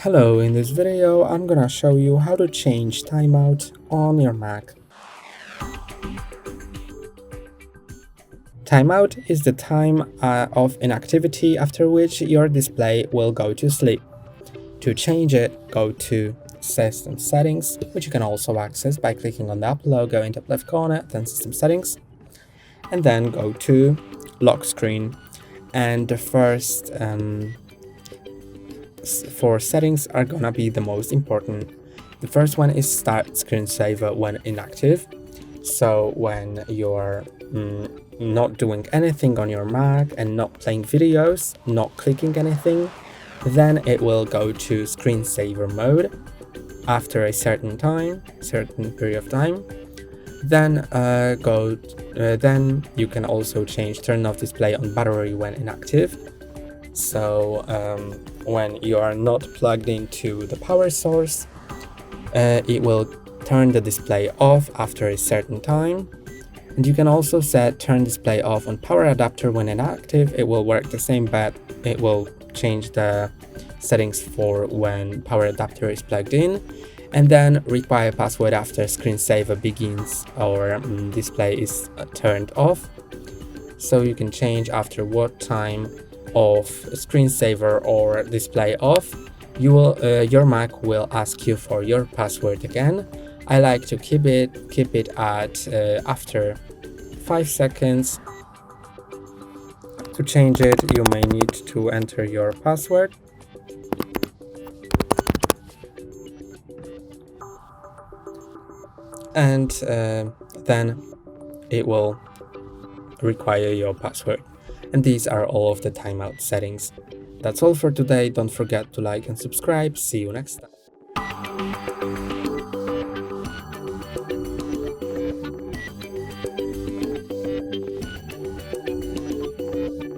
Hello, in this video I'm gonna show you how to change timeout on your Mac. Timeout is the time of inactivity after which your display will go to sleep. To change it, go to System Settings, which you can also access by clicking on the Apple logo in the top left corner, then System Settings, and then go to Lock Screen. And the first four settings are gonna be the most important. The first one is Start Screensaver when inactive. So when you're not doing anything on your Mac and not playing videos, not clicking anything, then it will go to screensaver mode after a certain period of time. Then then you can also turn off display on battery when inactive. So when you are not plugged into the power source, it will turn the display off after a certain time. And you can also set turn display off on power adapter when inactive. It will work the same, but it will change the settings for when power adapter is plugged in. And then require password after screensaver begins or display is turned off. So you can change after what time of screensaver or display off. Your Mac will ask you for your password again. I like to keep it at after 5 seconds. To change it, you may need to enter your password. And then it will require your password. And these are all of the timeout settings. That's all for today. Don't forget to like and subscribe. See you next time.